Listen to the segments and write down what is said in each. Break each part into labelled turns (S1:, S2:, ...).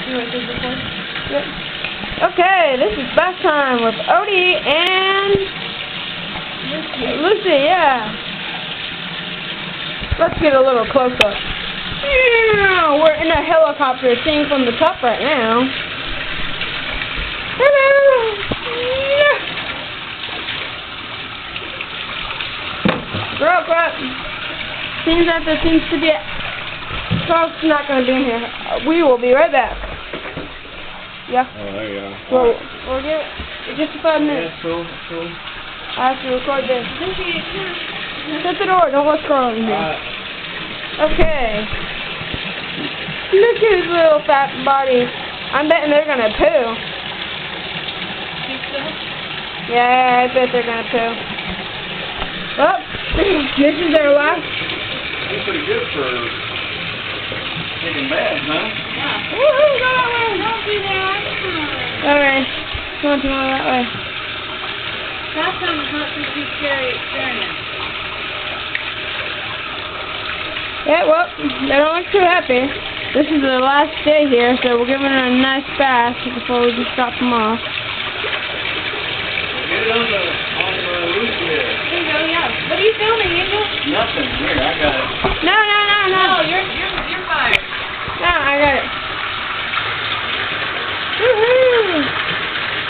S1: Yep. Okay, this is bath time with Odie and Lucy, yeah. Let's get a little close up. We're in a helicopter seeing from the top right now. Girl crap. Seems that there seems to be a... Scarf's not going to be in here. We will be right back. Yeah.
S2: Oh, there you go.
S1: So, we'll get just 5 minutes.
S2: Yeah, cool.
S1: I have to record this. Shut the door. Don't let Scarl in here. Okay. Look at his little fat body. I'm betting they're going to poo. Yeah, I bet they're going to poo. Well, this is their last.
S2: You're pretty good for taking baths, huh?
S1: Yeah. Woohoo, go that way. Don't be there. Alright. Come on, tomorrow that way.
S3: Last time was not such a scary experience.
S1: Yeah, well, they don't look too happy. This is their last day here, so we're giving them a nice bath before we just drop them off.
S2: Get it on the roof here.
S3: There you go, yeah. What are you filming, Angel?
S2: Nothing. Here, I got it.
S1: No.
S3: No, you're fired.
S1: No, I got it. Woohoo!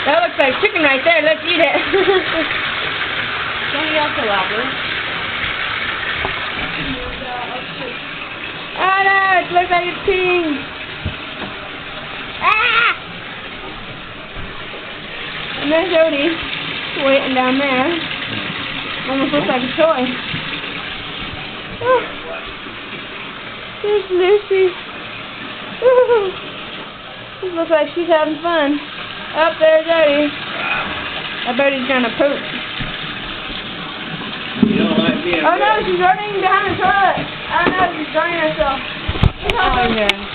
S1: That looks like chicken right there. Let's eat it.
S3: Don't yell so loudly.
S1: Oh no, it looks like it's peeing. Ah! And there's Odie waiting down there. Almost looks like a toy. Oh. There's Lucy. Ooh. This looks like she's having fun. Up there's Odie. I bet he's gonna poop.
S2: You don't like being
S1: Oh no, she's running behind the toilet. I don't know, she's drowning herself.
S3: Oh, yeah.